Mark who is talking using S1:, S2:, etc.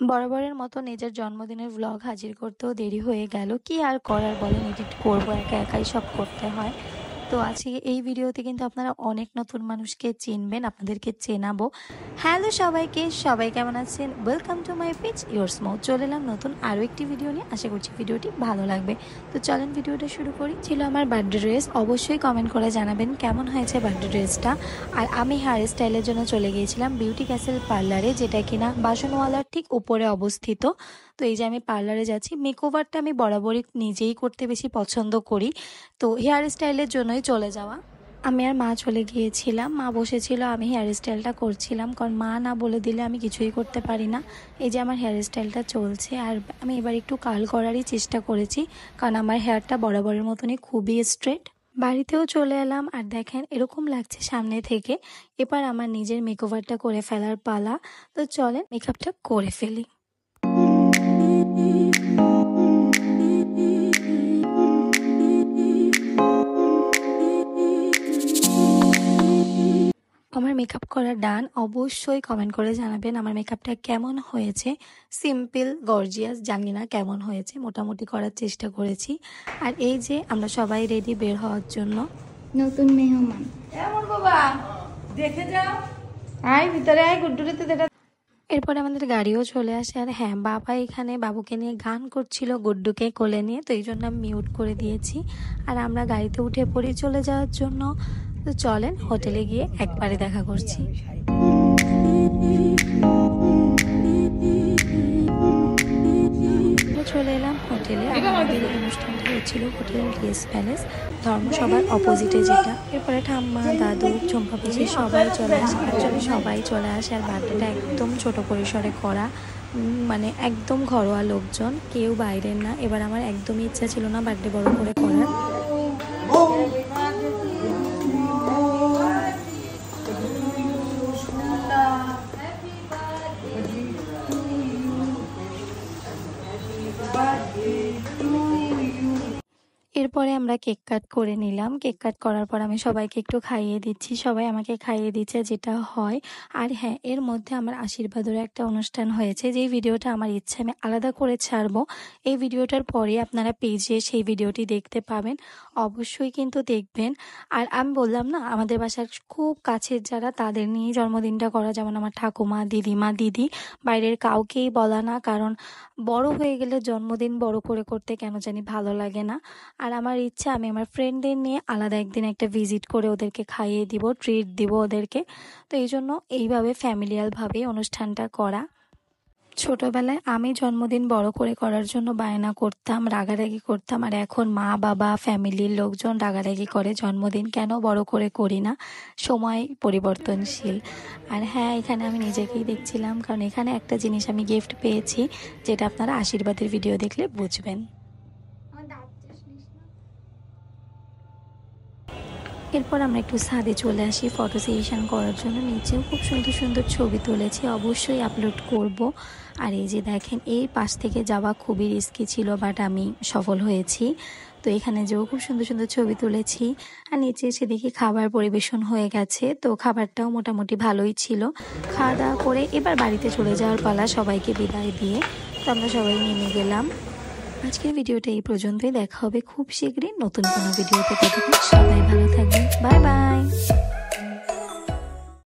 S1: বরাবরের মতো নিজের জন্মদিনের ভ্লগ হাজির করতেও দেরি হয়ে গেল। কি আর করার বলেন, এডিট করবো, একা একাই সব করতে হয়। তো আজকে এই ভিডিওতে কিন্তু আপনারা অনেক নতুন মানুষকে চিনবেন, আপনাদেরকে চেনাবো। হ্যালো সবাইকে, সবাই কেমন আছেন? Welcome to my page your smooth. চলে এলাম নতুন আরও একটি ভিডিও নিয়ে। আশা করছি ভিডিওটি ভালো লাগবে। তো চলেন ভিডিওটা শুরু করি। ছিল আমার বার্থডে ড্রেস, অবশ্যই কমেন্ট করে জানাবেন কেমন হয়েছে বার্থডে ড্রেসটা। আর আমি হেয়ার স্টাইলের জন্য চলে গিয়েছিলাম বিউটি ক্যাসেল পার্লারে, যেটা কিনা বাসনওয়ালার ঠিক উপরে অবস্থিত। তো এই যে আমি পার্লারে যাচ্ছি, মেকওভারটা আমি বরাবরই নিজেই করতে বেশি পছন্দ করি, তো হেয়ার স্টাইলের জন্যই চলে যাওয়া। আমি আর মা চলে গিয়েছিলাম, মা বসেছিল, আমি হেয়ার স্টাইলটা করছিলাম, কারণ মা না বলে দিলে আমি কিছুই করতে পারি না। এই যে আমার হেয়ার স্টাইলটা চলছে, আর আমি এবার একটু কার্ল করারই চেষ্টা করেছি, কারণ আমার হেয়ারটা বরাবরের মতনই খুবই স্ট্রেট। বাড়িতেও চলে এলাম, আর দেখেন এরকম লাগছে সামনে থেকে। এবার আমার নিজের মেকওভারটা করে ফেলার পালা। তো চলেন মেকআপটা করে ফেলি। আমার মেকআপ করা ডান। অবশ্যই কমেন্ট করে জানাবেন আমার মেকআপটা কেমন হয়েছে। সিম্পল গর্জিয়াস, জানি না কেমন হয়েছে, মোটামুটি করার চেষ্টা করেছি। আর এই যে আমরা সবাই রেডি বের হওয়ার জন্য।
S2: নতুন মেহমান
S3: বাবা দেখে যাও, আয় ভিতরে আয়, গুড্ডুরিতে দেখা।
S1: এরপরে আমাদের গাড়িও চলে আসে। আর হ্যাঁ, বাবা এখানে বাবুকে নিয়ে গান করছিল গুড্ডুকে কোলে নিয়ে, তো এই জন্য আমি মিউট করে দিয়েছি। আর আমরা গাড়িতে উঠে পড়ি চলে যাওয়ার জন্য। তো চলেন হোটেলে গিয়ে একবারে দেখা করছি। চলে এলাম হোটেলে। আমাদের অনুষ্ঠানটা হয়েছিল হোটেল গ্রেস প্যালেস, ধর্মসভার অপোজিটে যেটা। এরপরে ঠাম্মা, দাদু, ঝুম্পা পিসি সবাই চলে আসে। অ্যাকচুয়ালি সবাই চলে আসে। আর বার্থডেটা একদম ছোট পরিসরে করা, মানে একদম ঘরোয়া লোকজন, কেউ বাইরের না। এবার আমার একদমই ইচ্ছা ছিল না বার্থডে বড় করে করার। এরপরে আমরা কেক কাট করে নিলাম। কেক কাট করার পর আমি সবাইকে একটু খাইয়ে দিচ্ছি, সবাই আমাকে খাইয়ে দিচ্ছে, যেটা হয়। আর হ্যাঁ, এর মধ্যে আমার আশীর্বাদেরও একটা অনুষ্ঠান হয়েছে, যেই ভিডিওটা আমার ইচ্ছে আমি আলাদা করে ছাড়বো। এই ভিডিওটার পরে আপনারা পেজে সেই ভিডিওটি দেখতে পাবেন, অবশ্যই কিন্তু দেখবেন। আর আমি বললাম না, আমাদের বাসার খুব কাছের যারা, তাদের নিয়েই জন্মদিনটা করা, যেমন আমার ঠাকুমা, দিদিমা, দিদি, বাইরের কাউকেই বলা না, কারণ বড় হয়ে গেলে জন্মদিন বড় করে করতে কেন জানি ভালো লাগে না। আর আমার ইচ্ছা আমি আমার ফ্রেন্ডদের নিয়ে আলাদা একদিন একটা ভিজিট করে ওদেরকে খাইয়ে দিব, ট্রিট দিব ওদেরকে। তো এই জন্য এইভাবে ফ্যামিলিয়ালভাবে অনুষ্ঠানটা করা। ছোটবেলায় আমি জন্মদিন বড় করে করার জন্য বায়না করতাম, রাগারাগি করতাম, আর এখন মা বাবা ফ্যামিলির লোকজন রাগারাগি করে জন্মদিন কেন বড় করে করি না। সময় পরিবর্তনশীল। আর হ্যাঁ, এখানে আমি নিজেকেই দেখছিলাম, কারণ এখানে একটা জিনিস আমি গিফট পেয়েছি, যেটা আপনারা আশীর্বাদের ভিডিও দেখলে বুঝবেন। এরপর আমরা একটু ছাদে চলে আসি ফটো সেশন করার জন্য। নিচেও খুব সুন্দর সুন্দর ছবি তুলেছি, অবশ্যই আপলোড করব। আর এই যে দেখেন, এই পাশ থেকে যাওয়া খুবই রিস্কি ছিল, বাট আমি সফল হয়েছি। তো এখানে যেও খুব সুন্দর সুন্দর ছবি তুলেছি। আর নিচে এসে দেখি খাবার পরিবেশন হয়ে গেছে, তো খাবারটাও মোটামুটি ভালোই ছিল। খাওয়া দাওয়া করে এবার বাড়িতে চলে যাওয়ার পালা, সবাইকে বিদায় দিয়ে। তো আমরা সবাই নেমে গেলাম। আজকের ভিডিওটা এই পর্যন্তই। দেখা হবে খুব শীঘ্রই নতুন কোনো ভিডিওতে। ততক্ষণ সবাই ভালো থাকবেন। Bye bye.